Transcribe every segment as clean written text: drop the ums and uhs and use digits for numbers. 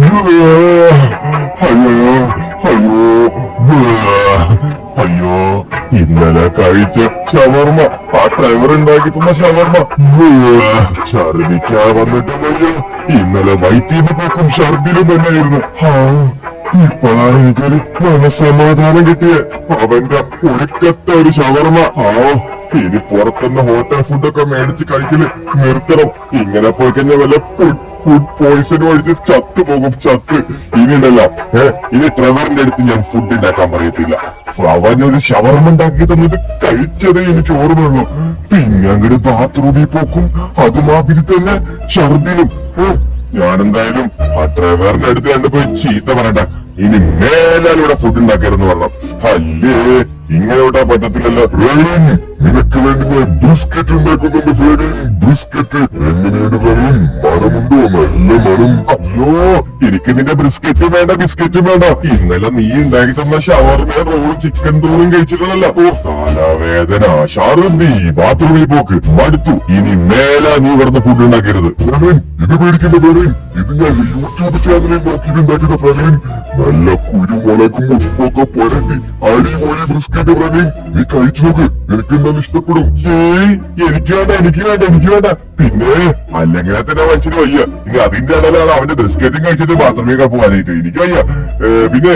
അയ്യോ അയ്യോ അയ്യോ ഇന്നലെ കഴിച്ച ഷവർമ്മ ആ ഡ്രൈവർ ഉണ്ടാക്കി തന്ന ഷവർമ്മ ഛർദിക്കാൻ വന്നിട്ട് വയ്യ. ഇന്നലെ വൈദ്യുതി പോക്കും ഛർദിലും തന്നെയായിരുന്നു. ഇപ്പോഴാണ് എനിക്കൊരു മനസമാധാനം കിട്ടിയ അവന്റെ ഒടുക്കത്തെ ഒരു ഷവർമ്മ. ഇനി പുറത്തുനിന്ന് ഹോട്ടൽ ഫുഡൊക്കെ മേടിച്ച് കഴിക്കല് നിർത്തണം. ഇങ്ങനെ പോയി കഴിഞ്ഞാൽ വല്ല ഫുഡ് പോയിസൺ ഒഴിച്ച് ചത്തുപോകും. ഇനിയുണ്ടല്ലോ ഇനി ട്രെവറിന്റെ അടുത്ത് ഞാൻ ഫുഡ് ഉണ്ടാക്കാൻ പറയത്തില്ല. അവനൊരു ഷവർമ്മ ഉണ്ടാക്കി തന്നിട്ട് കഴിച്ചതേ എനിക്ക് ഓർമ്മയുള്ളൂ. പിന്നെ അങ്ങോട്ട് ബാത്റൂമിൽ പോക്കും അതുമാതിരി തന്നെ ഛർദിലും. ഞാനെന്തായാലും ആ ഡ്രൈവറിന്റെ അടുത്ത് കണ്ടുപോയി ചീത്ത പറയണ്ട. ഇനി മേലാലിവിടെ ഫുഡ് ഉണ്ടാക്കരുതെന്ന് പറഞ്ഞു. അല്ലേ ഇങ്ങനെ വിട്ടാ പറ്റത്തില്ലല്ലോ. നിനക്ക് വേണ്ടി ഞാൻ ബ്രിസ്ക്കറ്റ് ഉണ്ടാക്കുന്നുണ്ട് ഫ്രെഡിൻ. ബ്രിസ്ക്കറ്റ് എങ്ങനെയാണ് ഫ്രെഡിൻ? മണമുണ്ടോ? നല്ല മണം. അയ്യോ എനിക്ക് നിന്റെ ബ്രിസ്ക്കറ്റും വേണ്ട ബിസ്ക്കറ്റും വേണ്ട. ഇന്നലെ നീ ഉണ്ടാക്കി തന്ന ഷവർമ റോളും ചിക്കൻ റോളും കഴിച്ചിട്ടുള്ളല്ലോ. തലവേദന, ഛർദി, ബാത്റൂമിൽ പോക്ക് മടുത്തു. ഇനി മേല നീ ഇവിടുന്ന് ഫുഡ് ഉണ്ടാക്കരുത്. ഫ്രെഡിൻ ഇത് പേടിക്കണ്ട ഫ്രെഡിൻ. ഇത് ഞാൻ യൂട്യൂബ് ചാനലിൽ നോക്കിയിട്ടുണ്ടാക്കിയ ഫ്രെഡിൻ. നല്ല കുരുമുളകും ഉപ്പൊക്കെ പുരട്ടി അടിപൊളി ബ്രിസ്ക്കറ്റ് ഫ്രെഡിൻ. നീ കഴിച്ചു നോക്ക്, നിനക്ക് എന്തായാലും ഇഷ്ടപ്പെടും. എനിക്ക് വേണ്ട. പിന്നെ അല്ലെങ്കിൽ തന്നെ മനുഷ്യന് വയ്യ. ഇനി അതിന്റെ ഇടയിലാണ് അവന്റെ ബിസ്ക്കറ്റും കഴിച്ചിട്ട് ബാത്റൂമിൽ പോകാനായിട്ട് എനിക്ക് വയ്യ. പിന്നെ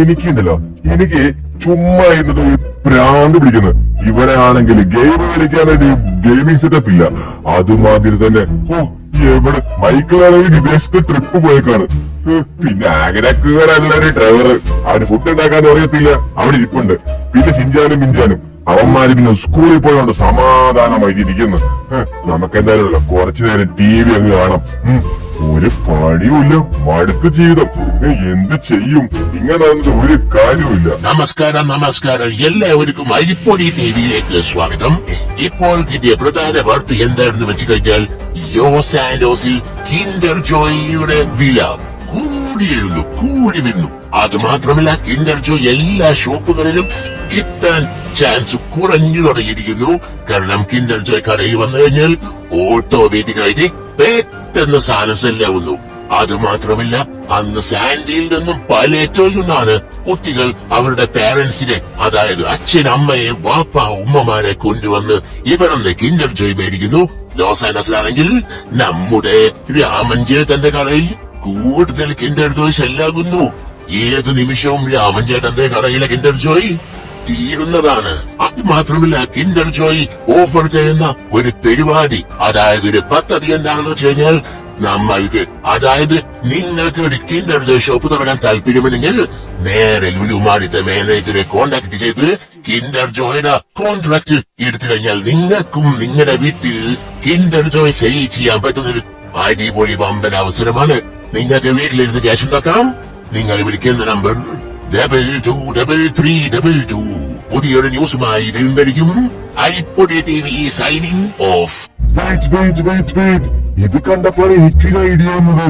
എനിക്കുണ്ടല്ലോ, എനിക്ക് ചുമ്മാ എന്നിട്ട് ഭ്രാന്ത് പിടിക്കുന്നത്. ഇവിടെ ആണെങ്കിൽ ഗെയിം കളിക്കാനായിട്ട് ഗെയിമിംഗ് സെറ്റപ്പ് ഇല്ല. അതുമാതിരി തന്നെ എവിടെ മൈക്കിളാണെങ്കിൽ വിദേശത്ത് ട്രിപ്പ് പോയേക്കാണ്. പിന്നെ ആഗ്രഹക്കാരല്ലാരും ഡ്രൈവർ. അവന് ഫുഡ് ഉണ്ടാക്കാൻ അറിയത്തില്ല, അവിടെ ഇരിപ്പുണ്ട്. പിന്നെ ചിഞ്ചാനും മിഞ്ചാനും അവന്മാര് പിന്നെ സ്കൂളിൽ പോയോണ്ട് സമാധാനമായിട്ട് ഇരിക്കുന്നു. നമുക്കെന്തായാലും കുറച്ചു നേരം TV അങ്ങ് കാണാം. ഒരു പണിയുമില്ല, മടുത്ത ജീവിതം. എന്ത് ചെയ്യും? ഇങ്ങനെ ഒരു കാര്യവുമില്ല. നമസ്കാരം എല്ലാവർക്കും അരിപ്പൊടി ടിവിയിലേക്ക് സ്വാഗതം. ഇപ്പോൾ കിട്ടിയ പ്രധാന വാർത്ത എന്താണെന്ന് വെച്ച് കഴിഞ്ഞാൽ, ലോസ് ആൻഡോസിൽ കിൻഡർ ജോയിയുടെ വില കൂടി വരുന്നു. അത് മാത്രമല്ല, കിൻഡർ ജോയ് എല്ലാ ഷോപ്പുകളിലും കിട്ടാൻ ചാൻസ് കുറഞ്ഞു തുടങ്ങിയിരിക്കുന്നു. കാരണം കിൻഡർ ജോയ് കടയിൽ വന്നു കഴിഞ്ഞാൽ ഓട്ടോമാറ്റിക്കായിട്ട് പെട്ടെന്ന് സാധനം സെല്ലാവുന്നു. അത് മാത്രമല്ല, അന്ന് സാൻഡിയിൽ നിന്നും പലേറ്റോയിൽ നിന്നാണ് കുട്ടികൾ അവരുടെ പേരൻസിനെ, അതായത് അച്ഛൻ, അമ്മയെ, വാപ്പ, ഉമ്മമാരെ കൊണ്ടുവന്ന് ഇവരൊന്ന് കിൻഡർ ജോയ് മേടിക്കുന്നു. ലോസ് ആൻഡോസിലാണെങ്കിൽ നമ്മുടെ രാമൻചേട്ടന്റെ കടയിൽ കൂടുതൽ കിൻഡർ ജോയ് സെല്ലാകുന്നു. ഏത് നിമിഷവും രാമൻചേട്ടന്റെ കടയിലെ കിൻഡർ ജോയ് തീരുന്നതാണ്. അത് മാത്രമല്ല, കിൻഡർ ജോയ് ഓഫർ ചെയ്യുന്ന ഒരു പരിപാടി, അതായത് ഒരു പദ്ധതി എന്താണെന്ന് വെച്ച് കഴിഞ്ഞാൽ, അതായത് നിങ്ങൾക്ക് ഒരു കിൻഡർ ജോയ് ഷോപ്പ് തുടങ്ങാൻ താല്പര്യമുണ്ടെങ്കിൽ നേരെ ലുലുമാളിത്തെ മാനേജറെ കോണ്ടാക്ട് ചെയ്ത് കിൻഡർ ജോയുടെ കോൺട്രാക്ട് എടുത്തു കഴിഞ്ഞാൽ നിങ്ങൾക്കും നിങ്ങളുടെ വീട്ടിൽ കിൻഡർ ജോയ് ചെയ്യാൻ പറ്റുന്നൊരു അടിപൊളി വമ്പൻ അവസരമാണ്. നിങ്ങൾക്ക് വീട്ടിലിരുന്ന് ക്യാഷ് ഉണ്ടാക്കാം. നിങ്ങൾ വിളിക്കുന്ന നമ്പർ 223322. പുതിയൊരു ന്യൂസുമായി വീണ്ടും അരിപ്പൊടി TV സൈനിങ് ഓഫ്. ഇത് കണ്ടപ്പോൾ എനിക്കൊരു ഐഡിയ വന്നത്,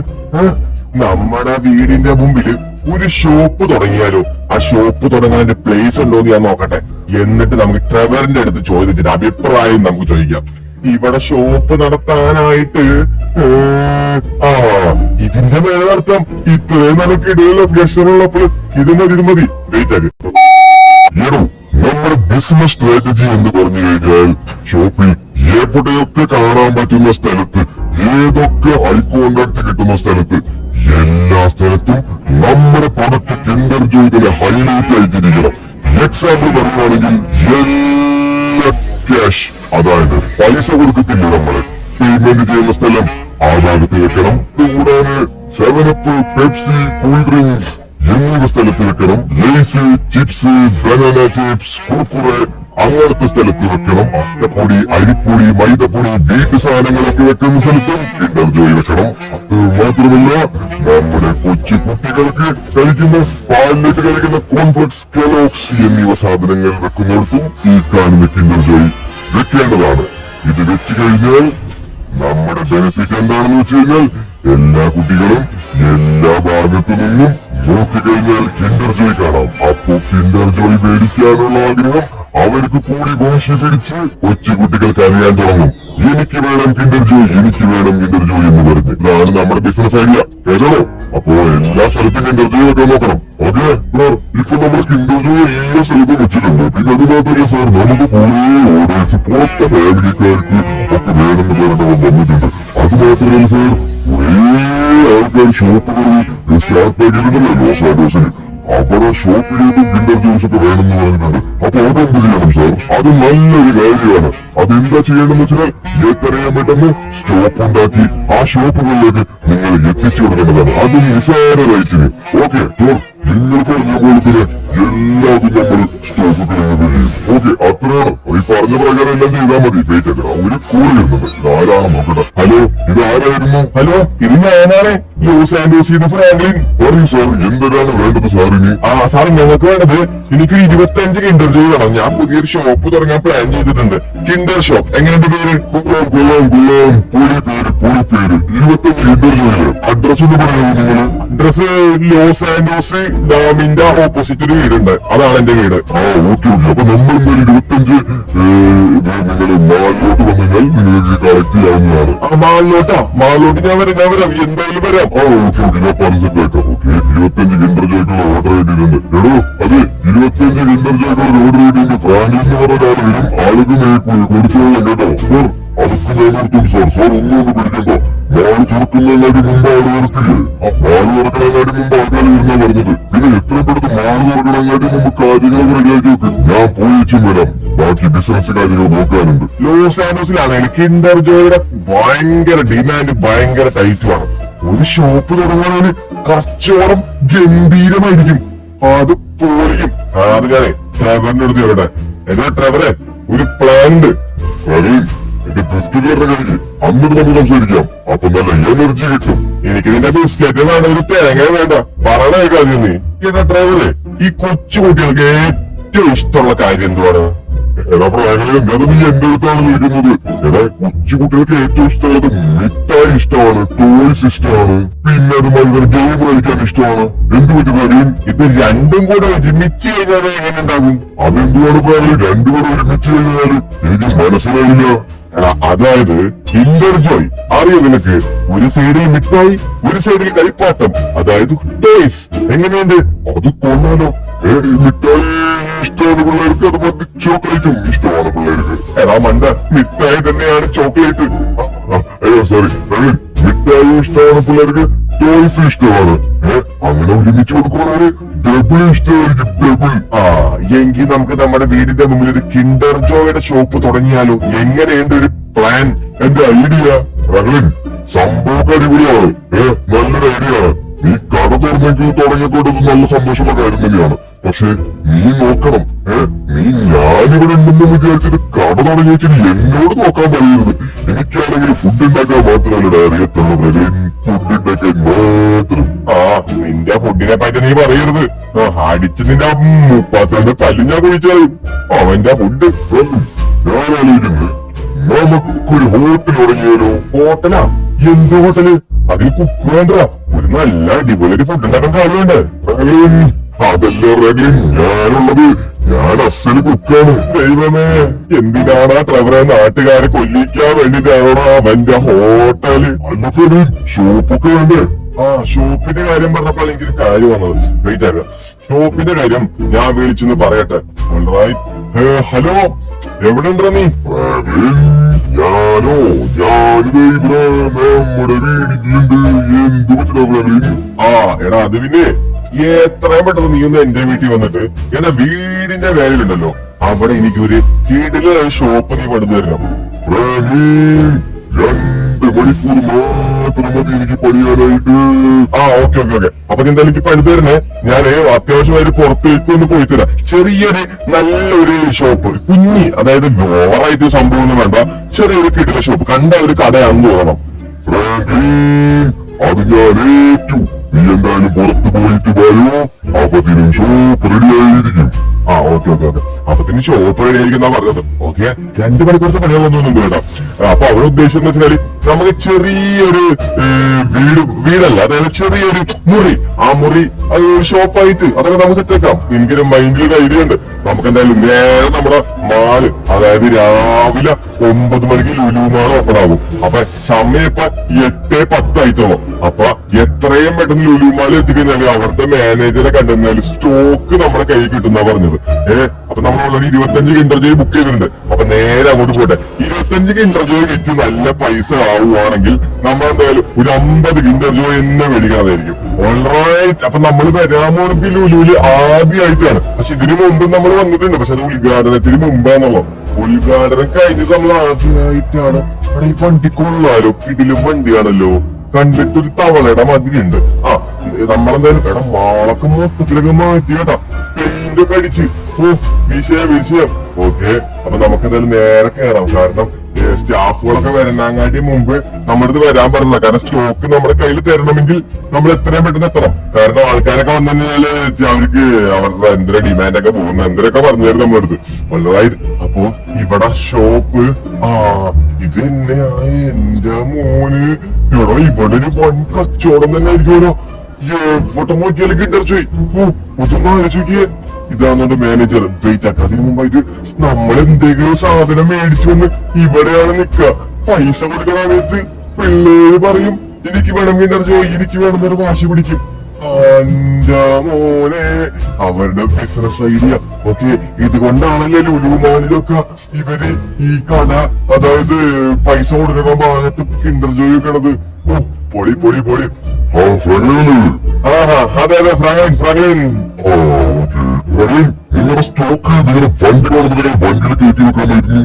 നമ്മുടെ വീടിന്റെ മുമ്പില് ഒരു ഷോപ്പ് തുടങ്ങിയാലോ? ആ ഷോപ്പ് തുടങ്ങാൻ പ്ലേസ് ഉണ്ടോന്ന് ഞാൻ നോക്കട്ടെ. എന്നിട്ട് നമുക്ക് ട്രെവറിന്റെ അടുത്ത് ചോദിച്ചിട്ട് അഭിപ്രായം നമുക്ക് ചോദിക്കാം. ഇവിടെ ഷോപ്പ് നടത്താനായിട്ട് ഇതിന്റെ മേലെ നടത്താം. ഇത്രയും നമുക്കിടയിൽ ലൊക്കേഷൻ ഉള്ളപ്പോൾ ഇത് മതി. വെയിറ്റ് ആക്കി നമ്മുടെ ബിസിനസ് സ്ട്രാറ്റജി എന്ന് പറഞ്ഞു കഴിഞ്ഞാൽ, ഷോപ്പിൽ എവിടെയൊക്കെ കാണാൻ പറ്റുന്ന സ്ഥലത്ത്, ഏതൊക്കെ ഐ കോണ്ടാക്ട് കിട്ടുന്ന സ്ഥലത്ത്, എല്ലാ സ്ഥലത്തും നമ്മുടെ പ്രൊഡക്റ്റ് കിൻഡർ ജോയിലെ ഹൈലൈറ്റ് ആയിട്ടിരിക്കണം. എക്സാമ്പിൾ പറയുകയാണെങ്കിൽ, എല്ലാ ക്യാഷ്, അതായത് പൈസ കൊടുക്കത്തില്ല നമ്മള്, പേയ്മെന്റ് ചെയ്യുന്ന സ്ഥലം ആ ഭാഗത്ത് വെക്കണം. കൂടാതെ 7up, പെപ്സി, കൂൾ ഡ്രിങ്ക്സ് എന്നിവ സ്ഥലത്ത് വെക്കണം. Lay's, chips, banana chips, Kurkure അങ്ങനത്തെ സ്ഥലത്ത് വെക്കണം. അട്ടപ്പൊടി, അരിപ്പൊടി, മൈദപ്പൊടി, വീട്ടു സാധനങ്ങളൊക്കെ വെക്കുന്ന സ്ഥലത്തും കിൻഡർ ജോയ് വെക്കണം. അത് മാത്രമല്ല, നമ്മുടെ കൊച്ചു കുട്ടികൾക്ക് കഴിക്കുന്ന, പാലിലേക്ക് കഴിക്കുന്ന കോൺഫ്ലെക്സ്, കെലോക്സ് എന്നിവ സാധനങ്ങൾ വെക്കുന്നിടത്തും ഈ കാണുന്ന കിൻഡർ ജോയ് വെക്കേണ്ടതാണ്. ഇത് വെച്ചു കഴിഞ്ഞാൽ നമ്മുടെ ബെനിഫിറ്റ് എന്താണെന്ന് വെച്ച് കഴിഞ്ഞാൽ, എല്ലാ കുട്ടികളും എല്ലാ ഭാഗത്തു നിന്നും നോക്കിക്കഴിഞ്ഞാൽ കിൻഡർ ജോയ് കാണാം. അപ്പോ കിൻഡർ ജോയ് മേടിക്കാനുള്ള ആഗ്രഹം അവർക്ക് കൂടി വാശി പിടിച്ച് കൊച്ചുകുട്ടികൾക്ക് അറിയാൻ തുടങ്ങും. എനിക്ക് വേണം കിൻഡർ ജോയ് എന്ന് പറഞ്ഞ്. ഇതാണ് നമ്മുടെ ബിസിനസ് ഐഡിയ. കേട്ടോ? അപ്പൊ എല്ലാ സ്ഥലത്തും ഇന്റർവ്യൂ വെക്കാൻ നോക്കണം. ഓക്കെ ഇപ്പൊ നമ്മൾ ഇന്റർവ്യൂ എല്ലാ സ്ഥലത്തും വെച്ചിട്ടുണ്ട്. പിന്നെ അത് മാത്രമല്ല സാർ, നമുക്ക് കുറെ ഓർഡേഴ്സ് പുറത്തെ ഫാമിലിക്കാർക്ക് ഒക്കെ വേണമെന്ന് പറഞ്ഞിട്ട് വന്നിട്ടുണ്ട്. അത് മാത്രമല്ല സാർ, കുറേ ആൾക്കാർ ഷോപ്പുകളിൽ സ്റ്റാർട്ട് ആക്കിയിട്ടുണ്ടല്ലോ ലോസ് ആൻഡോസിൽ. അവിടെ ഷോപ്പിലേക്കും കിൻഡർ ജോയ്സ് ഒക്കെ വേണമെന്ന് പറഞ്ഞിട്ടുണ്ട്. അപ്പൊ അതെന്ത് ചെയ്യണം സാർ? അത് നല്ലൊരു കാര്യമാണ്. അതെന്താ ചെയ്യണമെന്ന് വെച്ചാൽ എത്രയും പെട്ടെന്ന് സ്റ്റോപ്പ് ഉണ്ടാക്കി ആ ഷോപ്പുകളിലേക്ക് നിങ്ങൾ എത്തിച്ചു കൊടുക്കേണ്ടതാണ്. അതും നിസാര റേറ്റിന്. ഓക്കെ, നിങ്ങൾ പറഞ്ഞ പോലെ തന്നെ എല്ലാതും നമ്മൾ സ്റ്റോക്ക് ചെയ്യും. ഓക്കെ, അത്രയാണ്. ഈ പറഞ്ഞ പ്രകാരം എല്ലാം ചെയ്താൽ മതി. വെയിറ്റ് ഒരു കോൾ ചെയ്യുന്നുണ്ട്. ഇതാരാണ് നോക്കട്ടെ. ഹലോ, ഇതാരായിരുന്നു? ഹലോ, ഇത് ഞാനാണ്, ലോസ് ആൻഡോസിന്ന് ഫ്രാങ്ക്ലിൻ. പറയൂ സാർ, എന്തൊരാണ് വേണ്ടത് സാറിന്? സാർ, ഞങ്ങൾക്ക് വേണ്ടത് എനിക്ക് 25 കിൻഡർ ജോയ് വേണം. ഞാൻ പുതിയൊരു ഷോപ്പ് തുടങ്ങാൻ പ്ലാൻ ചെയ്തിട്ടുണ്ട്. Kinder shop. എങ്ങനെയുണ്ട് പേര്? കൊള്ളാം കൊള്ളാം കൊള്ളാം. പൊളി പേര്, പൊളി പേര്. 25 കിൻഡർ ജോയില്. അഡ്രസ് ഒന്ന് പറയാമോ നിങ്ങള്? അഡ്രസ് ലോസ് ആൻഡോസ് ഡാമിന്റെ ഓപ്പോസിറ്റ് ഒരു വീടുണ്ട്. അതാണ് എന്റെ വീട്. Okay okay. അപ്പൊ നമ്മൾ എന്തായാലും 25 നിങ്ങള് മാളിലോട്ട് വന്നു കഴിഞ്ഞാൽ നിങ്ങൾക്ക് കളക്ട് ചെയ്യാവുന്നതാണ്. മാളിലോട്ട് ഞാൻ വരാം എന്തായാലും വരാം. ഓക്കെ ഓക്കെ, ഞാൻ പറഞ്ഞ് സെറ്റാക്കാം. ഓക്കെ, 25 കിൻഡർ ജോയ്ക്കുള്ള ഓർഡർ ചെയ്തിട്ടുണ്ട്. എടോ, അതെ, 25 കിൻഡർ ജോയ്ക്കുള്ള ഓർഡർ ചെയ്തിട്ടുണ്ട്. ഫ്രാങ്ക്ലിൻ എന്ന് പറഞ്ഞ ആൾ വരും. ആളുകൾ കൊടുത്തോളാം കേട്ടോ. അതൊക്കെ ഞാൻ നിർത്തും സാർ. സാർ ഒന്നും പിടിക്കണ്ട. മാള് തുറക്കുന്നതിനായിട്ട് മുമ്പ് ആള് തുറക്കില്ലേ? മാള് തുറക്കണങ്ങാട്ടി മുമ്പ് ആൾക്കാർ വരുന്ന പറഞ്ഞത്. പിന്നെ എത്രയും പെടുത്ത് മാള് തുറക്കണങ്ങാട്ടി മുമ്പ് കാര്യങ്ങൾ റെഡിയാക്കി വെക്ക്. ഞാൻ പോയിച്ചും വരാം. ബാക്കി ബിസിനസ് കാര്യങ്ങൾ നോക്കാനുണ്ട്. ലോസ് ആൻഡോസിലാണ് കിൻഡർ ജോയുടെ ഭയങ്കര ഡിമാൻഡ്, ഭയങ്കര ടൈറ്റുമാണ്. ഒരു ഷോപ്പ് തുടങ്ങാൻ കച്ചവടം ഗംഭീരമായിരിക്കും. അത് പൊളിക്കും. അത് ഞാനേ ട്രെവറിന്റെ അടുത്ത് ചോട്ടെ. എന്നാ ട്രെവറെ, ഒരു പ്ലാൻ ഉണ്ട്. എന്റെ ബിസ്ക്കറ്റ് കഴിച്ച് അന്നിട്ട് നമുക്ക് സംസാരിക്കാം. അപ്പൊ നല്ല എനർജി കിട്ടും. എനിക്ക് നിന്റെ ബിസ്ക്കറ്റ് വേണ്ട, ഒരു തേങ്ങ വേണ്ട. പറയണ കാര്യം നീ. എന്നാ ഡ്രൈവറെ, ഈ കൊച്ചു കുട്ടികൾക്ക് ഏറ്റവും ഇഷ്ടമുള്ള കാര്യം എന്തുവാണ്? എടാ പ്രായങ്ങളിൽ എന്താ നീ എന്റെ അടുത്താണ് വിളിക്കുന്നത്? എടാ, കൊച്ചു കുട്ടികൾക്ക് ഏറ്റവും ഇഷ്ടമുള്ളത് മിഠായി ഇഷ്ടമാണ്, ടോയ്സ് ഇഷ്ടമാണ്, പിന്നെ അതുമാതിരി ഗെയിം കളിക്കാൻ ഇഷ്ടമാണ്. എന്ത് പറ്റും കാര്യം? ഇത് രണ്ടും കൂടെ ഒരുമിച്ച് കഴിഞ്ഞാൽ എങ്ങനെ ഉണ്ടാകും? അതെന്തുവാണ് പ്രായം? രണ്ടും കൂടെ ഒരുമിച്ച് കഴിഞ്ഞാല് എനിക്ക് മനസ്സിലായില്ല. അതായത് കിൻഡർ ജോയ് അറിയോ നിനക്ക്? ഒരു സൈഡിൽ മിഠായി, ഒരു സൈഡിൽ കളിപ്പാട്ടം, അതായത് ടോയ്സ്. എങ്ങനെയുണ്ട്? അത് കൊള്ളാലോ. മിഠായി ഇഷ്ടമാണ് പിള്ളേർക്ക്, അത് മതി ചോക്ലേറ്റും ഇഷ്ടമാണ് പിള്ളേർക്ക്. എടാ മണ്ട, മിഠായി തന്നെയാണ് ചോക്ലേറ്റ്. അയ്യോ സോറി, മിഠായി ഇഷ്ടമാണ് പിള്ളേർക്ക്, ടോയ്സ് ഇഷ്ടമാണ്. അങ്ങനെ ഒരുമിച്ച് കൊടുക്കുവാണ് ഡബിൾ ഇഷ്ടമായിരിക്കും, ഡബിൾ. എങ്കിൽ നമുക്ക് നമ്മുടെ വീടിന്റെ മുമ്പിൽ ഒരു കിൻഡർ ജോയുടെ ഷോപ്പ് തുടങ്ങിയാലോ? എങ്ങനെയുണ്ട് ഒരു പ്ലാൻ? എന്റെ ഐഡിയ റഗ്ലിൻ സംഭവം അടിപൊളിയാണ്. നല്ലൊരു ഐഡിയ ആണ്. നീ കട തുടങ്ങിക്കൊണ്ടത് നല്ല സന്തോഷമുള്ള കാര്യം തന്നെയാണ്. പക്ഷെ നീ നോക്കണം, നീ ഞാനിവിടെ ഉണ്ടെന്ന് വിചാരിച്ചിട്ട് കട തുടങ്ങി വെച്ചിട്ട് എന്നോട് നോക്കാൻ പറയരുത്. എനിക്കാണെങ്കിൽ ഫുഡ് ഉണ്ടാക്കാൻ മാത്രമല്ല അറിയത്തുള്ളൂ. ഫുഡ് ഉണ്ടാക്കാൻ മാത്രം. നിന്റെ ഫുഡിനെ പറ്റി നീ പറയരുത്. അടിച്ച് നിന്റെ 32 പല്ലും ഞാൻ കുഴിച്ചാലും അവന്റെ ഫുഡ്. ഞാൻ ആലോചിക്കുന്നത് നമുക്കൊരു ഹോട്ടൽ തുടങ്ങിയാലോ? ഹോട്ടലാ? എന്ത് ഹോട്ടല്? അതിൽ കുക്ക് വേണ്ട, ഒരു നല്ല അടിപൊളി ഫുഡ് ഉണ്ടാക്കാൻ കാലുണ്ട്. അതല്ല റഗ്ലിൻ, ഞാനുള്ളത്. ഞാൻ അസല് കുക്കാണ്. ദൈവമേ, എന്തിനാണ് ട്രെവറെ നാട്ടുകാരെ കൊല്ലിക്കാൻ വേണ്ടിട്ടാണോ അവന്റെ ഹോട്ടല്? അന്നൊക്കെ ഷോപ്പൊക്കെ വേണ്ടേ? ഷോപ്പിന്റെ കാര്യം പറഞ്ഞപ്പോൾ എനിക്കൊരു കാര്യം വന്നത്. വെയിറ്റ് ആക്കുക, ഷോപ്പിന്റെ കാര്യം ഞാൻ വിളിച്ചെന്ന് പറയട്ടെ. ഹലോ, എവിടെ ഉണ്ടോ നീ? ഞാനിത് ഇവിടെ നമ്മുടെ വീടിലുണ്ട്. എന്ത് പറ്റുന്ന? എടാ, അത് പിന്നെ എത്രയും പെട്ടെന്ന് നീ ഒന്ന് എന്റെ വീട്ടിൽ വന്നിട്ട് എന്റെ വീടിന്റെ വേലയിലുണ്ടല്ലോ, അവിടെ എനിക്കൊരു കീടില് ഷോപ്പ് നീ പണിത് തരണം. 2 മണിക്കൂർ മാത്രം മതി എനിക്ക് പണിയാനായിട്ട്. Okay okay okay. അപ്പൊ എന്തായാലും എനിക്ക് പണിത് തരണേ. ഞാൻ അത്യാവശ്യമായിട്ട് പുറത്തേക്ക് ഒന്ന് പോയി തരാം. ചെറിയൊരു നല്ലൊരു ഷോപ്പ്, കുഞ്ഞി, അതായത് ഓവറായിട്ട് സംഭവം ഒന്നും വേണ്ട. ചെറിയൊരു കിടില ഷോപ്പ്, കണ്ട ഒരു കടയാണെന്ന് തോന്നണം. അത് ഞാൻ ഏറ്റു. നീ എന്തായാലും പുറത്ത് പോയിട്ട് വായോ, അപ്പത്തിനും ഷോപ്പ് റെഡി ആയിരിക്കും. Okay okay okay. അപ്പത്തിന് ഷോപ്പ് റെഡി ആയിരിക്കും പറഞ്ഞത്. ഓക്കെ, 2 മണിക്കൂറത്തെ പണിയാവുന്നൊന്നും വേണ്ട. അപ്പൊ അവിടെ ഉദ്ദേശം വെച്ചാല് നമുക്ക് ചെറിയൊരു വീടല്ല, അതായത് ചെറിയൊരു മുറി, ആ മുറി അത് ഒരു ഷോപ്പായിട്ട് അതൊക്കെ നമുക്ക് സെറ്റാക്കാം. എനിക്കൊരു മൈൻഡിലൊരു ഐഡിയ ഉണ്ട്. നമുക്ക് എന്തായാലും നേരെ നമ്മുടെ മാള്, അതായത് രാവിലെ 9 മണിക്ക് ലുലു മാൾ ഓപ്പൺ ആകും. അപ്പൊ സമയം ഇപ്പൊ 8:10 ആയിട്ടുള്ളൂ. അപ്പൊ എത്രയും പെട്ടെന്ന് ലുലു മാൾ എത്തിക്കഴിഞ്ഞാൽ അവിടുത്തെ മാനേജറെ കണ്ടെന്നാൽ സ്റ്റോക്ക് നമ്മുടെ കയ്യിൽ കിട്ടുന്ന പറഞ്ഞത്. അപ്പൊ നമ്മൾ ഓൾറെഡി 25 കിൻഡർ ജോയ് ബുക്ക് ചെയ്തിട്ടുണ്ട്. അപ്പൊ നേരെ അങ്ങോട്ട് പോട്ടെ. 25 കിൻഡർ ജോയ് വിറ്റ് നല്ല പൈസ ആവുകയാണെങ്കിൽ നമ്മൾ എന്തായാലും ഒരു 50 കിൻഡർ ജോയ് എന്നെ മേടിക്കണതായിരിക്കും. ഓൾറൈറ്റ്. അപ്പൊ നമ്മൾ വരാൻ പോണത് ലുലുവില് ആദ്യമായിട്ടാണ്. പക്ഷെ ഇതിനു മുമ്പ് നമ്മൾ വന്നിട്ടുണ്ട്. പക്ഷെ അത് ഉദ്ഘാടനത്തിന് മുമ്പാന്നുള്ളൂ. ഉദ്ഘാടനം കഴിഞ്ഞത് നമ്മൾ ആദ്യമായിട്ടാണ്. അവിടെ ഈ വണ്ടി കൊള്ളാലോ, കിടിലും വണ്ടിയാണല്ലോ. കണ്ടിട്ടൊരു തവളയുടെ മതിലുണ്ട്. നമ്മളെന്തായാലും എടാ മാളൊക്കെ മൊത്തത്തിലൊക്കെ മാറ്റി കേട്ടാ, പെയിന്റ് ഒക്കെ അടിച്ച്. വിഷയം. ഓക്കെ, അപ്പൊ നമുക്ക് എന്തായാലും നേരെ കയറാം. കാരണം സ്റ്റാഫുകളൊക്കെ വരണങ്ങാട്ടി മുമ്പ് നമ്മുടെ ഇത് വരാൻ പറഞ്ഞില്ല. കാരണം സ്റ്റോക്ക് നമ്മുടെ കയ്യിൽ തരണമെങ്കിൽ നമ്മൾ എത്രയും പെട്ടെന്ന് എത്തണം. കാരണം ആൾക്കാരൊക്കെ വന്നു കഴിഞ്ഞാല് അവർക്ക് അവരുടെ എന്തിനാ ഡിമാൻഡൊക്കെ പോകുന്നത് എന്തിനൊക്കെ പറഞ്ഞായിരുന്നു നമ്മളെടുത്ത്. വളരെ അപ്പൊ ഇവിടെ ഷോപ്പ് ഇത് തന്നെയാ. എന്റെ മോന് എടോ ഇവിടെ ഒരു വൻ കച്ചവടം തന്നെ ആയിരിക്കുമല്ലോ. എവിടെ നോക്കിയാലും കിണ്ടർച്ചു. ഒന്നും ആലോചിക്കേ. ഇതാണെന്റെ മാനേജർ. വെയിറ്റ് ആക്കുക. അതിന് മുമ്പായിട്ട് നമ്മൾ എന്തെങ്കിലും സാധനം മേടിച്ചു വന്ന് ഇവിടെയാണ് നിക്ക. പൈസ കൊടുക്കണ സമയത്ത് പിള്ളേര് പറയും എനിക്ക് വേണം കിണ്ടർച്ചു, എനിക്ക് വേണമെന്നൊരു വാശി പിടിക്കും. എന്റെ മോനെ, അവരുടെ ബിസിനസ് ഐഡിയ. ഓക്കെ, ഇതുകൊണ്ടാണല്ലേ ലുലു മാളിലൊക്കെ ഇവര് ഈ കട, അതായത് പൈസ കൊടുക്കണ ഭാഗത്ത് കിണ്ടർ ജോയ് വെക്കണത്. പൊളി. അതെ ഫ്രാങ്ക്ലിൻ. നിങ്ങളുടെ സ്റ്റോക്ക് നിങ്ങളുടെ വണ്ടി വണ്ടിയിൽ കയറ്റി വെക്കാനായിരുന്നു.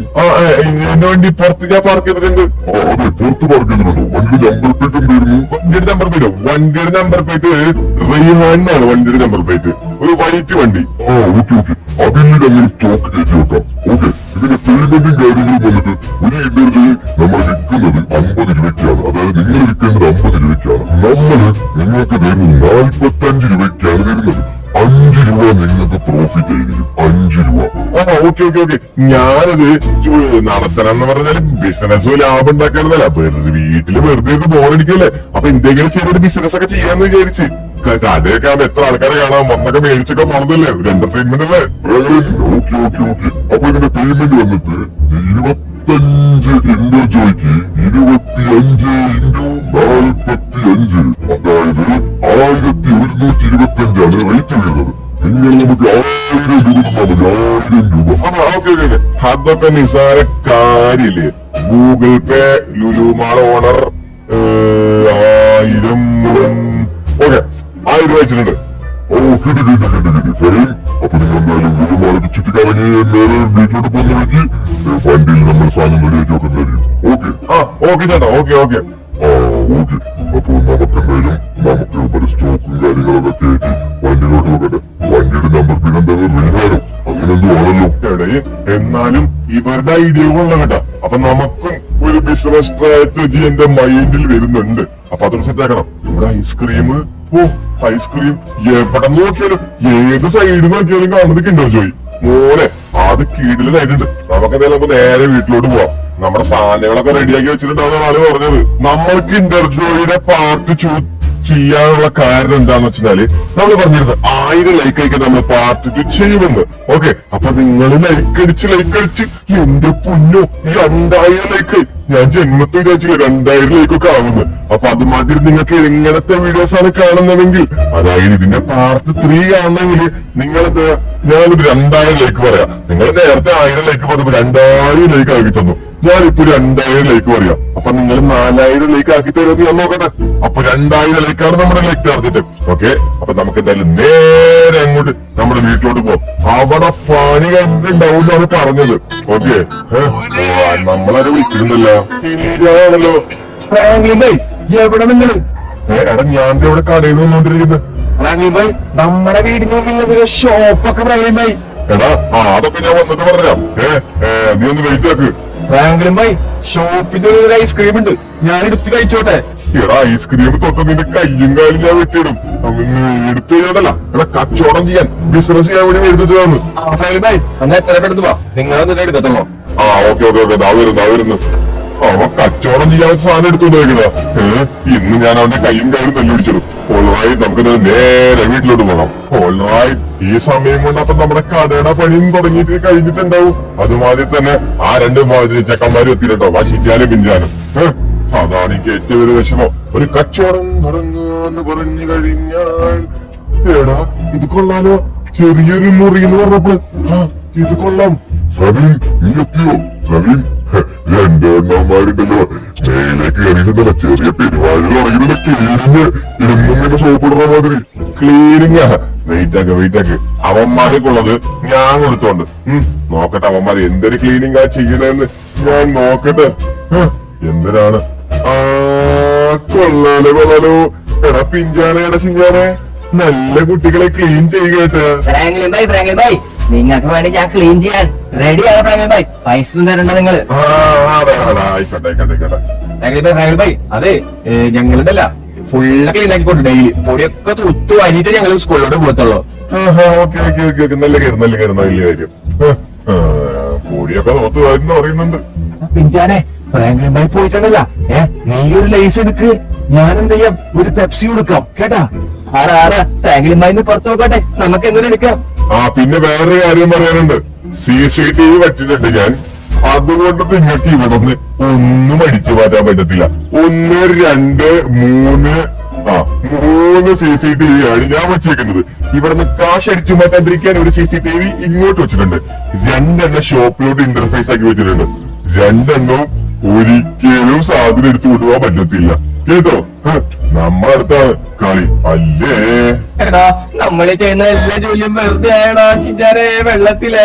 എന്റെ വണ്ടി പുറത്ത് ഞാൻ പാർക്ക് ചെയ്തിട്ടുണ്ട്. അതെ, പുറത്ത് പാർക്ക് ചെയ്തിട്ടുണ്ടോ? വണ്ടിയുടെ നമ്പർ പ്ലേറ്റ് എന്തായിരുന്നു? വണ്ടിയുടെ നമ്പർ പ്ലേറ്റ് റെയ്ഹാൻ എന്നാണ് വണ്ടിയുടെ നമ്പർ പ്ലേറ്റ്. ഒരു വൈറ്റ് വണ്ടി. ഓക്കെ. അതിൽ ഞങ്ങൾ സ്റ്റോക്ക് കയറ്റി വെക്കാം. ഓക്കെ, ഇതിന്റെ പേയ്മെന്റും കാര്യങ്ങളും വന്നിട്ട് ഒരു ഇന്റർജി നമ്മൾ വിൽക്കുന്നത് 50 രൂപയ്ക്കാണ്. അതായത് നിങ്ങൾ വിൽക്കേണ്ടത് 50 രൂപയ്ക്കാണ്. നമ്മള് നിങ്ങൾക്ക് തരുന്നത് 45 രൂപയ്ക്കാണ് തരുന്നത്. 5 രൂപ നിങ്ങൾക്ക് പ്രോഫിറ്റ് ആയിരിക്കും. 5 രൂപ. ഓക്കെ. ഞാനത് നടത്തണം എന്ന് പറഞ്ഞാല് ബിസിനസ് ലാഭം ഉണ്ടാക്കാനല്ല, വീട്ടില് വെറുതെ ബോറടിക്കല്ലേ. അപ്പൊ എന്തെങ്കിലും ചെയ്തൊരു ബിസിനസ് ഒക്കെ ചെയ്യാന്ന് വിചാരിച്ച്. കടയൊക്കെ ആകുമ്പോ എത്ര ആൾക്കാരെ കാണാം, വന്നൊക്കെ മേടിച്ചൊക്കെ പോണതല്ലേ, ഒരു എന്റർടൈൻമെന്റ് അല്ലേ. ഓക്കെ. അപ്പൊ ഇതിന്റെ പേയ്മെന്റ് വന്നിട്ട് 25 ഇന്റർ ജോയ്ക്ക് 25 × 45, അതായത് 1125 റേറ്റ് വരുന്നത്. നിങ്ങൾ നമുക്ക് 1000 രൂപ തന്നാൽ മതി. 1000 രൂപ. ഓക്കെ. അതൊക്കെ നിസാര കാര്യല്ലേ. ഗൂഗിൾ പേ ലുലു മാൾ ഓണർ 1000. ഓക്കെ, 1000 രൂപ വെച്ചിട്ടുണ്ട്. കിട്ടി. ഫൈൻ. അപ്പൊ നിങ്ങൾ എന്തായാലും ലുലുമാളിക്ക് ചുറ്റിക്കറങ്ങി നേരെ വീട്ടിലോട്ട് പോകുന്ന വഴിക്ക് വണ്ടിയിൽ നമ്മൾ സാധനം റെഡിയാക്കി വെക്കുന്നതായിരിക്കും. ഓക്കെ ചേട്ടാ. ഓക്കെ. ഓക്കെ. അപ്പൊ നമുക്ക് പല സ്റ്റോക്കും കാര്യങ്ങളൊക്കെ കയറ്റി വണ്ടിയിലോട്ട് വെക്കട്ടെ. വണ്ടിയുടെ നമ്പർ പിന്നെ എന്തായാലും റീഹാനോ അങ്ങനെ എന്തോ ആണല്ലോ. എന്നാലും ഇവരുടെ ഐഡിയ കൊള്ള കേട്ടാ. അപ്പൊ നമുക്കും ഒരു ബിസിനസ് സ്ട്രാറ്റജി എന്റെ മൈൻഡിൽ വരുന്നുണ്ട്. അപ്പൊ അതൊരു സെറ്റാക്കണം. ഇവിടെ ഐസ്ക്രീം എവിടെ നോക്കിയാലും ഏത് സൈഡിൽ നോക്കിയാലും കാണുന്നത് കിണ്ടർ ജോയ്. മോനെ, അത് കീഴിലായിട്ടുണ്ട്. നമുക്ക് നേരെ വീട്ടിലോട്ട് പോവാം. നമ്മുടെ സാധനങ്ങളൊക്കെ റെഡിയാക്കി വെച്ചിട്ടുണ്ടാവുന്ന ആള് പറഞ്ഞത്. നമ്മൾ കിണ്ടർ ജോയിയുടെ പാർട്ട് ചെയ്യാനുള്ള കാരണം എന്താന്ന് വെച്ചാല് നമ്മൾ പറഞ്ഞിരുന്നത് 1000 ലൈക്ക് അയക്കാൻ നമ്മൾ പാർട്ട് 2 ചെയ്യുമെന്ന്. ഓക്കെ, അപ്പൊ നിങ്ങൾ ലൈക്ക് അടിച്ച് എന്റെ പൊന്നോ 2000 ലൈക്ക്. ഞാൻ ജന്മത്തിൽ വിചാരിച്ചില്ല 2000 ലൈക്കൊക്കെ ആവുന്നു. അപ്പൊ അതുമാതിരി നിങ്ങൾക്ക് എങ്ങനത്തെ വീഡിയോസ് ആണ് കാണുന്നതെങ്കിൽ, അതായത് ഇതിന്റെ പാർട്ട് 3 കാണണമെങ്കിൽ നിങ്ങളത് ഞാനൊരു 2000 ലൈക്ക് പറയാം. നിങ്ങൾ നേരത്തെ 1000 ലൈക്ക് പറഞ്ഞപ്പോ 2000 ലൈക്ക് ആക്കി തന്നു. ഞാനിപ്പോ 2000 ലൈക്ക് പറയാം. അപ്പൊ നിങ്ങൾ 4000 ലൈക്ക് ആക്കി തരുമെന്ന് ഞാൻ നോക്കട്ടെ. അപ്പൊ 2000 ലൈക്കാണ് നമ്മുടെ ലൈക്ക് ടാർജറ്റ്. ഓക്കെ, അപ്പൊ നമുക്ക് എന്തായാലും നേരെ അങ്ങോട്ട് നമ്മുടെ വീട്ടിലോട്ട് പോവാം. അവിടെ പണി കണ്ടിട്ടുണ്ടാവും എന്നാണ് പറഞ്ഞത്. ഓക്കെ, നമ്മളാരെ വിളിക്കുന്നുണ്ടല്ലോ. ആണല്ലോ എവിടെ നിങ്ങള്? എടാ, ഞാൻ ഇവിടെ കടയിൽ നിന്നോണ്ടിരിക്കുന്നത്. നമ്മുടെ വീടിന് മുന്നിൽ ഷോപ്പൊക്കെ ഫ്രാങ്ക്ലിൻ. എടാ, അതൊക്കെ ഞാൻ വന്നിട്ട് പറഞ്ഞാം. നീ ഒന്ന് വെയിറ്റ് ആക്ക്. ഫ്രാങ്ക്ലിൻ, ഷോപ്പിന്റെ ഒരു ഐസ്ക്രീം ഉണ്ട്, ഞാൻ എടുത്ത് കഴിച്ചോട്ടെ. എടാ, ഐസ്ക്രീം തൊട്ട് നിന്റെ കയ്യും കാലും ഞാൻ വെട്ടിയിടും. എടുത്തു കഴിഞ്ഞാൽ എടാ കച്ചവടം ചെയ്യാൻ, ബിസിനസ് ചെയ്യാൻ വേണ്ടി എടുത്തതാണ്. ഫ്രാങ്ക്ലിൻ, അന്ന് എത്ര പെട്ടെന്ന് വാ, നിങ്ങളെ എടുക്കത്തുള്ളൂ. ഓക്കെ. ദാ വരുന്നു. അവൻ കച്ചവടം ചെയ്യാൻ സാധനം എടുത്തോണ്ട് വെക്കണ. ഇന്ന് ഞാൻ അവന്റെ കൈയും കാലും തല്ലുപിടിച്ചത്. ഓൾറായി നമുക്ക് നേരെ വീട്ടിലോട്ട് പോകാം. ഓൾറായി ഈ സമയം കൊണ്ട് അപ്പൊ നമ്മുടെ കടയുടെ പണിയും തുടങ്ങിയിട്ട് കഴിഞ്ഞിട്ടുണ്ടാവും. അതുമാതിരി തന്നെ ആ രണ്ട് ചെക്കന്മാരും എത്തിയിട്ടോ, വശിച്ചാലും പിഞ്ചാനും. അതാണ് എനിക്ക് ഏറ്റവും ഒരു വിഷമം. ഒരു കച്ചവടം തുടങ്ങാന്ന് പറഞ്ഞു കഴിഞ്ഞാൽ എടാ ഇത് കൊള്ളാലോ, ചെറിയൊരു മുറി എന്ന് പറഞ്ഞപ്പോൾ ഇത് കൊള്ളാം. ഫെവിൻ നീ എത്തിയോ? ഫെവിൻ രണ്ടെണ്ണന്മാരുണ്ടല്ലോ മേലേക്ക് കയറിയിരുന്നല്ല ചെറിയ പെരുവാഴ തുടങ്ങിയിരുന്ന ക്ലീനിങ് എന്നും ഇങ്ങനെ സോപ്പിടുന്ന മാതിരി. ക്ലീനിങ് വെയിറ്റാക്ക് അവന്മാർക്കുള്ളത് ഞാൻ കൊടുത്തോണ്ട്. നോക്കട്ടെ അവന്മാര് എന്തൊരു ക്ലീനിങ് ആ ചെയ്യണെന്ന് ഞാൻ നോക്കട്ടെ. എന്തിനാണ് കൊള്ളാലോ. എടാ പിഞ്ചാനെ, എടാ ചിഞ്ചാനെ, നല്ല കുട്ടികളെ ക്ലീൻ ചെയ്യുകേട്ട്. ഫ്രാങ്ക്ലിൻ ഭായ് നിങ്ങൾക്ക് വേണ്ടി ഞാൻ ക്ലീൻ ചെയ്യാൻ റെഡിയാണ്. ഫ്രാങ്ക്ലിൻ ഭായ് പൈസ ഒന്നും തരണ്ട നിങ്ങള്. ആയിക്കോട്ടെ. ഫ്രാങ്ക്ലിൻ ഭായ് അതെ, ഞങ്ങളുണ്ടല്ല ഫുള്ള് ക്ലീൻ ആക്കിക്കൊണ്ട് ഡെയിലി പൊടിയൊക്കെ തുത്തു വാരിയിട്ട് ഞങ്ങൾ സ്കൂളിലോട്ട് പോകത്തുള്ളൂ. ഓക്കെ നല്ല കാര്യം. പൊടിയൊക്കെ നോത്ത് എന്ന് പറയുന്നുണ്ട്. പിഞ്ചാനെ ഫ്രാങ്ക്ലിൻ ഭായ് പോയിട്ടുണ്ടല്ല, നീ ഒരു ലൈസ് എടുക്ക്, ഞാൻ എന്ത് ചെയ്യാം ഒരു പെപ്സി കൊടുക്കാം കേട്ടാ. ആരാ ഫ്രാങ്ക്ലിൻ ഭായിന്ന് പുറത്തു നോക്കട്ടെ, നമുക്ക് എന്തെങ്കിലും എടുക്കാം. പിന്നെ വേറൊരു കാര്യം പറയാനുണ്ട്. CCTV വെച്ചിട്ടുണ്ട് ഞാൻ. അതുകൊണ്ട് നിങ്ങൾക്ക് ഇവിടെ നിന്ന് ഒന്നും അടിച്ചു മാറ്റാൻ പറ്റത്തില്ല. 1, 2, 3 CCTV ആണ് ഞാൻ വെച്ചേക്കുന്നത്. ഇവിടുന്ന് കാശ് അടിച്ചു മാറ്റാതിരിക്കാൻ ഒരു CCTV ഇങ്ങോട്ട് വെച്ചിട്ടുണ്ട്. 2 ഷോപ്പിലോട്ട് ഇന്റർഫേസ് ആക്കി വെച്ചിട്ടുണ്ട്. 2 ഒരിക്കലും സാധനം എടുത്തു കൊണ്ടുപോകാൻ പറ്റത്തില്ല കേട്ടോ. നമ്മളടുത്താണ് കളി അല്ലേ? എടാ നമ്മള് ചെയ്യുന്ന എല്ലാ ജോലിയും വെറുതെ ആയടാ ചിഞ്ചാരെ. വെള്ളത്തില്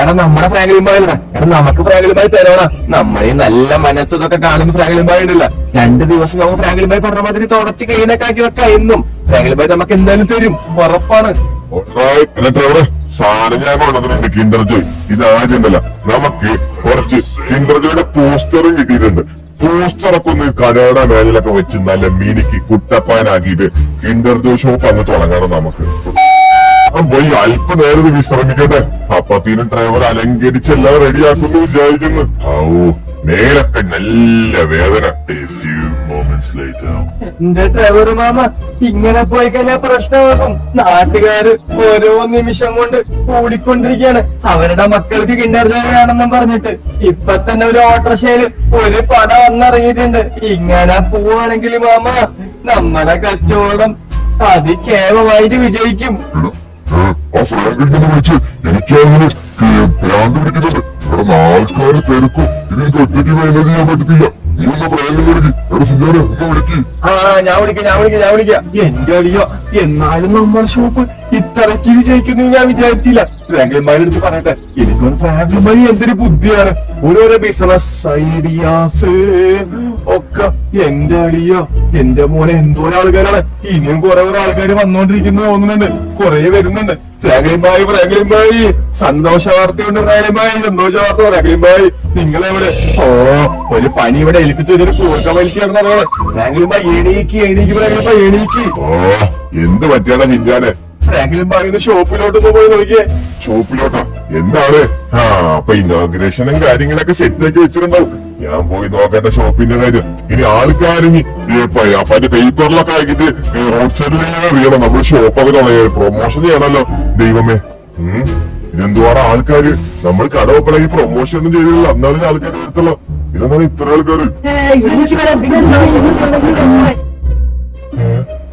എടാ നമ്മുടെ ഫ്രാങ്ക്ലിൻ ഭായ് എടാ, നമുക്ക് ഫ്രാങ്ക്ലിൻ ഭായ് തരണ. നമ്മളീ നല്ല മനസ്സൊക്കെ കാണുന്ന ഫ്രാങ്ക്ലിൻ ഭായ് ഉണ്ടല്ല, 2 ദിവസം നമുക്ക് ഫ്രാങ്ക്ലിൻ ഭായ് പറഞ്ഞ മാതിരി തുടച്ച് ക്ലീനൊക്കെ ആക്കി വെക്കാം. എന്നും ഫ്രാങ്ക്ലിൻ ഭായ് നമുക്ക് എന്തായാലും തരും, ഉറപ്പാണ്. എന്നിട്ട് അവിടെ സാധനം ഞാൻ കൊണ്ടുവന്നിട്ടുണ്ട്. കിൻഡർ ജോയ് ഇത് ആദ്യണ്ടല്ല, നമുക്ക് കുറച്ച് കിൻഡർ ജോയുടെ പോസ്റ്ററും കിട്ടിയിട്ടുണ്ട്. പോസ്റ്ററൊക്കെ ഒന്ന് കടയുടെ മേലിലൊക്കെ വെച്ച് നല്ല മിനിക്ക് കുട്ടപ്പാനാക്കിയിട്ട് കിൻഡർ ജോയ് ഷോപ്പ് അങ്ങ് തുടങ്ങണം നമുക്ക്. പോയി അല്പനേരം വിശ്രമിക്കട്ടെ. അപ്പത്തീനും ഡ്രൈവർ അലങ്കരിച്ചെല്ലാം റെഡിയാക്കുന്നു വിചാരിക്കുന്നു. മേലൊക്കെ നല്ല വേദന. എന്റെ ഡ്രൈവർ മാമ ഇങ്ങനെ പോയി കഴിഞ്ഞാൽ പ്രശ്നമാകും. നാട്ടുകാര് ഓരോ നിമിഷം കൊണ്ട് കൂടിക്കൊണ്ടിരിക്കുകയാണ്. അവരുടെ മക്കൾക്ക് കിൻഡർ ജോയ് വേണമെന്നും പറഞ്ഞിട്ട് ഇപ്പൊ തന്നെ ഒരു ഓട്ടോറിക്ഷയില് ഒരു പട വന്നിറങ്ങിയിട്ടുണ്ട്. ഇങ്ങനെ പോവാണെങ്കിൽ മാമ നമ്മുടെ കച്ചവടം അതികേവമായിട്ട് വിജയിക്കും. ആ ഫ്രാങ്കിനെ വിളിച്ച് എനിക്കങ്ങനെ ഭ്രാന്ത് പിടിക്കുന്നുണ്ട്. ഇവിടെ ആൾക്കാര് തിരക്കും, ഇതിനൊക്കെ ഒറ്റയ്ക്ക് മാനേജ് ചെയ്യാൻ പറ്റത്തില്ല. നീ ഒന്ന് ഫ്രാങ്കിനെ വിളിക്ക്. എവിടെ സുന്ദര ഒന്ന് വിളിക്ക്. ഞാൻ വിളിക്കാം. എന്റെ അടിയോ, എന്നാലും നമ്മുടെ ഷോപ്പ് ഇത്രയ്ക്ക് വിജയിക്കുന്നു ഞാൻ വിചാരിച്ചില്ല. ഫ്രാങ്ക്ലിൻ ഭായിയുടെ അടുത്ത് പറയട്ടെ, എനിക്കൊന്ന് ഫ്രാങ്ക്ലിൻ ഭായി എന്തൊരു ബുദ്ധിയാണ്. ഓരോരോ ബിസിനസ് ഐഡിയാസ് ഒക്കെ. എന്റെ അടിയോ, എന്റെ മോനെ എന്തോരം ആൾക്കാരാണ്. ഇനിയും കുറെ ആൾക്കാർ വന്നോണ്ടിരിക്കുന്നത് തോന്നുന്നുണ്ട്, കുറെ വരുന്നുണ്ട്. ഫ്രാങ്ക്ലിൻ ഭായി സന്തോഷ വാർത്തയുണ്ട്. ഫ്രാങ്ക്ലിൻ ഭായി ഫ്രാങ്ക്ലിൻ ഭായി നിങ്ങളെവിടെ? ഒരു പണി ഇവിടെ ഏൽപ്പിച്ചു വെച്ചൊരു കൂർക്ക വലിക്കുകയാണെന്നാണ്. ഫ്രാങ്ക്ലിൻ ഭായി എണീക്ക് ഫ്രാങ്ക്ലിൻ ഭായി എണീക്ക്. എന്ത് പറ്റിയാടാ ചിഞ്ചാനെ? ഫ്രാങ്ക്ലിൻ ഭായി ഷോപ്പിലോട്ടൊന്ന് പോയി നോക്കിയേ. ഷോപ്പിലോട്ടാ? എന്താണ്? അപ്പൊ ഇനോഗ്രേഷനും കാര്യങ്ങളൊക്കെ സെറ്റ് ആക്കി വെച്ചിട്ടുണ്ടാവും. ഞാൻ പോയി നോക്കട്ടെ ഷോപ്പിന്റെ കാര്യം. ഇനി ആൾക്കാരിഞ്ഞ് മറ്റേ പേപ്പറിലൊക്കെ ആക്കിട്ട് റോഡ് സൈഡിൽ അറിയണം നമ്മൾ ഷോപ്പൊക്കെ തുടങ്ങിയ പ്രൊമോഷൻ ചെയ്യണല്ലോ. ദൈവമേ, ഇതെന്തുവാണ് ആൾക്കാര്? നമ്മൾ കട വെക്കണമെങ്കിൽ പ്രൊമോഷൻ ഒന്നും ചെയ്തില്ല, എന്നാലും ആൾക്കാർ എടുത്തുള്ളൂ. ഇതെന്താണ് ഇത്ര ആൾക്കാര്?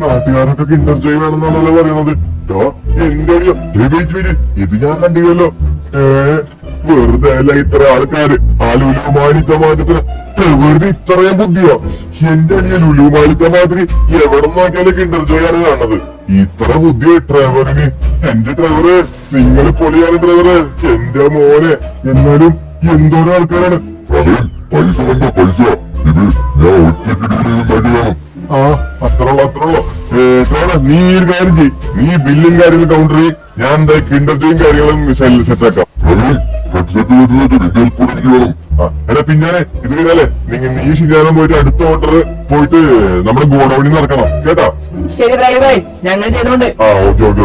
നാട്ടുകാരൊക്കെ കിൻഡർ ജോയ് വേണമെന്നാണല്ലോ പറയുന്നത്. എന്റെ അടിയോ, ഇത് ഞാൻ കണ്ടില്ലല്ലോ. വെറുതെ അല്ല ഇത്ര ആൾക്കാര് ആ ലുലുമാലിത്ത മാറ്റത്തിന് വെറുതെ ഇത്രയും ബുദ്ധിയോ? എന്റെ അടിയ ലുലുമാലിത്ത മാതിരി എവിടെ നോക്കിയാലും കിൻഡർ ജോയ് ആണ് കാണുന്നത്. ഇത്ര ബുദ്ധിയോ ഡ്രൈവറിന്? എന്റെ ഡ്രൈവറ്, നിങ്ങൾ പൊളിയാണ് ഡ്രൈവറ്, എന്റെ മോനെ. എന്നാലും എന്തോരം ആൾക്കാരാണ്. പൈസ വേണ്ട പൈസ, ഇത് ഞാൻ ഒറ്റയ്ക്ക് അത്രയുള്ളൂ. നീ ഒരു കാര്യം ചെയ്യ്, നീ ബില്ലും കാര്യങ്ങളും കൗണ്ടർ ചെയ്യ്. ഞാൻ എന്താ കിൻഡർ ജോയും കാര്യങ്ങളും സെറ്റാക്കാം. എടാ പിന്നാലെ ഇത് കഴിഞ്ഞാലേ നീ ശരിയാകാൻ പോയിട്ട് അടുത്ത ഓർഡർ പോയിട്ട് നമ്മുടെ ഗോഡൌണിൽ നടക്കണം കേട്ടോ. ശരി ഫ്രാങ്ക്ലിൻ ഭായ്, ഞങ്ങൾ ചെയ്തോണ്ട്.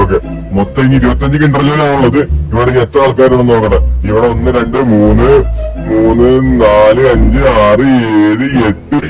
ഓക്കെ. മൊത്തം ഇനി 25 കിൻഡർ ജോയിലാണുള്ളത്. ഇവിടെ എത്ര ആൾക്കാരുണ്ടെന്ന് നോക്കട്ടെ. ഇവിടെ 1, 2, 3, 3 4 5 6 7 8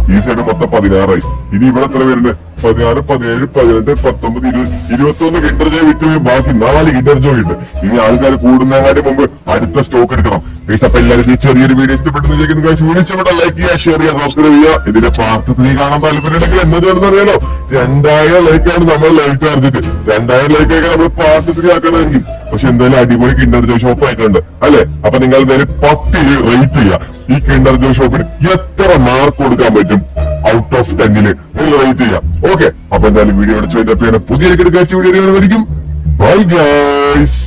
ഈ സൈഡ് മൊത്തം 16 ഇനി ഇവിടെ എത്ര പേരുണ്ട് 16 17 18 19 20 21 കിൻഡർ ജോയ് വിറ്റുപോയി ബാക്കി 4 കിൻഡർ ജോയ് ഉണ്ട് ഇനി ആൾക്കാർ കൂടുന്നതിനായിട്ട് മുമ്പ് അടുത്ത സ്റ്റോക്ക് എടുക്കണം ഗൈസ് അപ്പൊ എല്ലാവരും ഈ ചെറിയൊരു വീഡിയോ ഇഷ്ടപ്പെട്ടെന്ന് വിചാരിക്കുന്നു ഗൈസ് വീഡിയോ ഇഷ്ടപ്പെട്ട ലൈക്ക് ചെയ്യുക ഷെയർ ചെയ്യുക സബ്സ്ക്രൈബ് ചെയ്യുക ഇതിന്റെ പാർട്ട് 3 കാണാൻ താല്പര്യമുണ്ടെങ്കിൽ എന്താ ചെയ്യണമെന്ന് അറിയാലോ 2000 ലൈക്കാണ് നമ്മൾ ലൈക്ക് ടാർജറ്റ് 2000 ലൈക്കൊക്കെ നമ്മൾ പാർട്ട് 3 ആക്കണമായിരിക്കും പക്ഷെ എന്തായാലും അടിപൊളി കിൻഡർ ജോയ് ഷോപ്പ് ആയിട്ടുണ്ട് അല്ലെ അപ്പൊ നിങ്ങൾ എന്തായാലും 10 റേറ്റ് ചെയ്യുക ഈ കിൻഡർ ജോയ് ഷോപ്പിന് എത്ര മാർക്ക് കൊടുക്കാൻ പറ്റും ഔട്ട് ഓഫ് 10 നിങ്ങൾ റേറ്റ് ചെയ്യാം ഓക്കെ അപ്പൊ എന്തായാലും വീഡിയോ അടിച്ചു കഴിഞ്ഞാൽ പുതിയ വീഡിയോ ബൈ ഗൈസ്